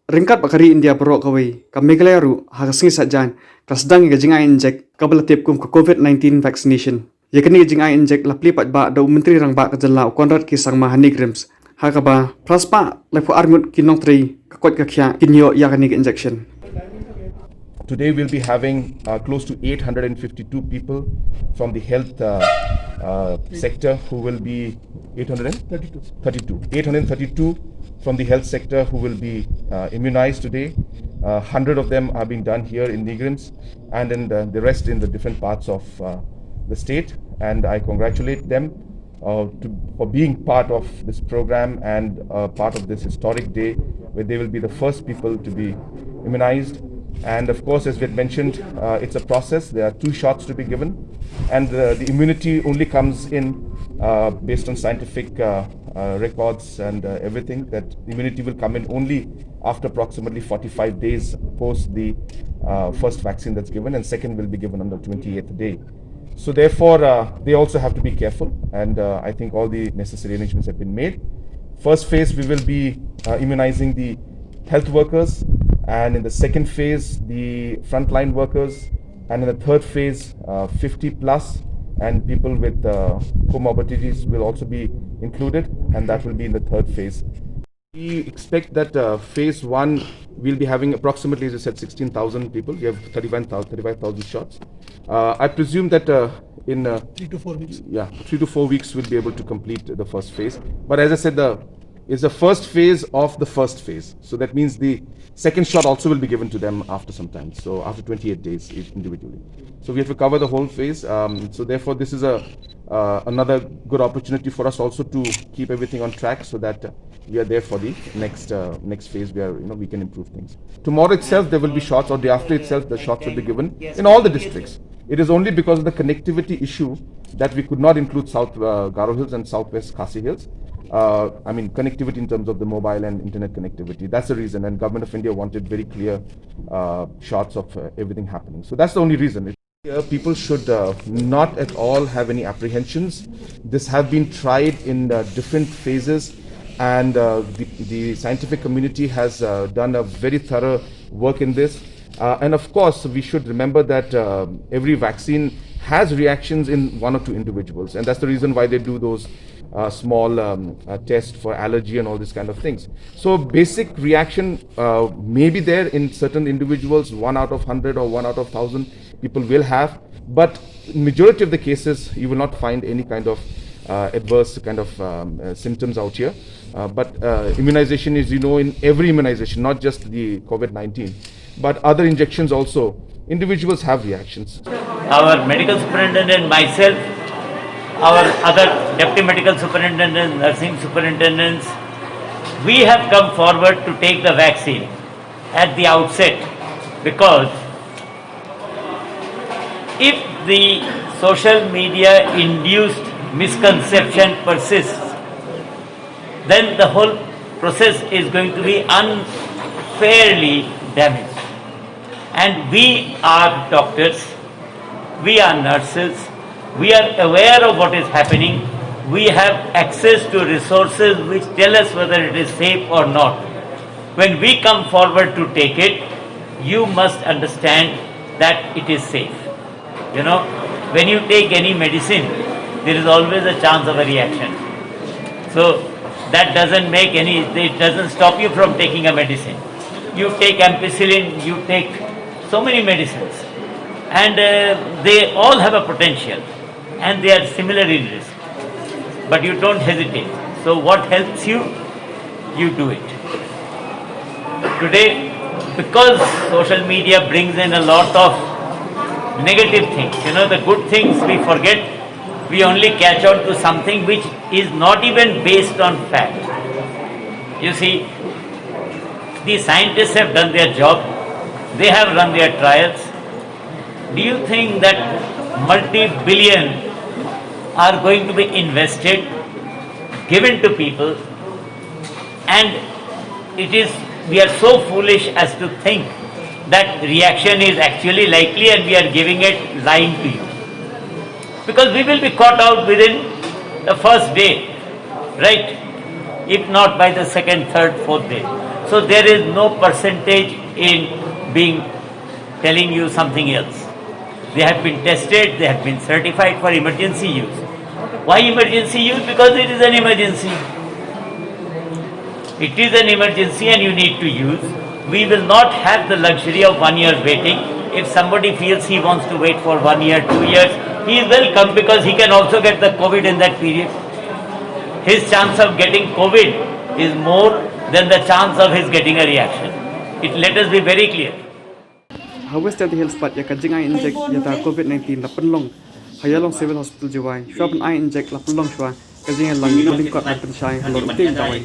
Ringkat bakari India berok kawai, ka Meghalaya ru hagasngi sajan, ka Sdang ga Jingai Injek, kabel tiap kum ka COVID-19 vaccination. Ya kini Jingai Injek lapli paidbah da menteri rang ba ka jalla konrad ki sang mahani grims. Hakaba plaspa lepo arngut kinong tri ka kwat ka khya kinyo ya kini injection. Today we'll be having close to 852 people from the health sector who will be 832 from the health sector who will be immunized today. 100 of them are being done here in Nigrims and in the rest in the different parts of the state, and I congratulate them for being part of this program and part of this historic day where they will be the first people to be immunized. And of course, as we had mentioned, it's a process. There are 2 shots to be given, and the immunity only comes in based on scientific records and everything, that immunity will come in only after approximately 45 days post the first vaccine that's given, and second will be given on the 28th day. So therefore, they also have to be careful, and I think all the necessary arrangements have been made. First phase, we will be immunizing the health workers, and in the second phase, the frontline workers, and in the third phase, 50 plus, and people with comorbidities will also be included, and that will be in the third phase. We expect that phase 1 we'll be having approximately, as I said, 16,000 people. We have 35,000 shots. I presume that in 3 to 4 weeks. Yeah, 3 to 4 weeks we'll be able to complete the first phase. But as I said, it's the first phase of the first phase. So that means the second shot also will be given to them after some time. So after 28 days individually. So we have to cover the whole phase. So therefore, this is another good opportunity for us also to keep everything on track, so that we are there for the next phase where we can improve things. Tomorrow itself there will be shots, or day after itself the shots will be given in all the districts. It is only because of the connectivity issue that we could not include South Garo Hills and Southwest Khasi Hills. I mean, connectivity in terms of the mobile and internet connectivity. That's the reason, and Government of India wanted very clear shots of everything happening. So that's the only reason. People should not at all have any apprehensions. This have been tried in different phases, and the scientific community has done a very thorough work in this. And of course, we should remember that every vaccine has reactions in 1 or 2 individuals, and that's the reason why they do those small tests for allergy and all these kind of things. So basic reaction may be there in certain individuals, 1 out of 100 or 1 out of 1,000 people will have, but in majority of the cases you will not find any kind of adverse kind of symptoms out here. But immunization is, in every immunization, not just the COVID-19, but other injections also, individuals have reactions. Our medical superintendent, myself, our other deputy medical superintendents, nursing superintendents, we have come forward to take the vaccine at the outset, because if the social media induced misconception persists, then the whole process is going to be unfairly damaged. And we are doctors, we are nurses, we are aware of what is happening, we have access to resources which tell us whether it is safe or not. When we come forward to take it, you must understand that it is safe. When you take any medicine, there is always a chance of a reaction. So that it doesn't stop you from taking a medicine. You take ampicillin, you take so many medicines, and they all have a potential, and they are similar in risk, but you don't hesitate. So what helps you, you do it. Today, because social media brings in a lot of negative things, the good things we forget, we only catch on to something which is not even based on fact. You see, the scientists have done their job, they have run their trials. Do you think that multi-billion are going to be invested, given to people, and we are so foolish as to think that reaction is actually likely and we are giving it lying to you? Because we will be caught out within the first day, right? If not by the second, third, fourth day. So there is no percentage in being telling you something else. They have been tested, they have been certified for emergency use. Why emergency use? Because it is an emergency. It is an emergency and you need to use. We will not have the luxury of 1 year waiting. If somebody feels he wants to wait for 1 year, 2 years, he is welcome because he can also get the COVID in that period. His chance of getting COVID is more than the chance of his getting a reaction. Let us be very clear. Hawes tiang health spot ya ka Jingai Injek ïada COVID-19 la penlong hayalong civil hospital jiwai shwa ban Injek la penlong shwa ka Jingai lang lingkot la penshai halor uting tawai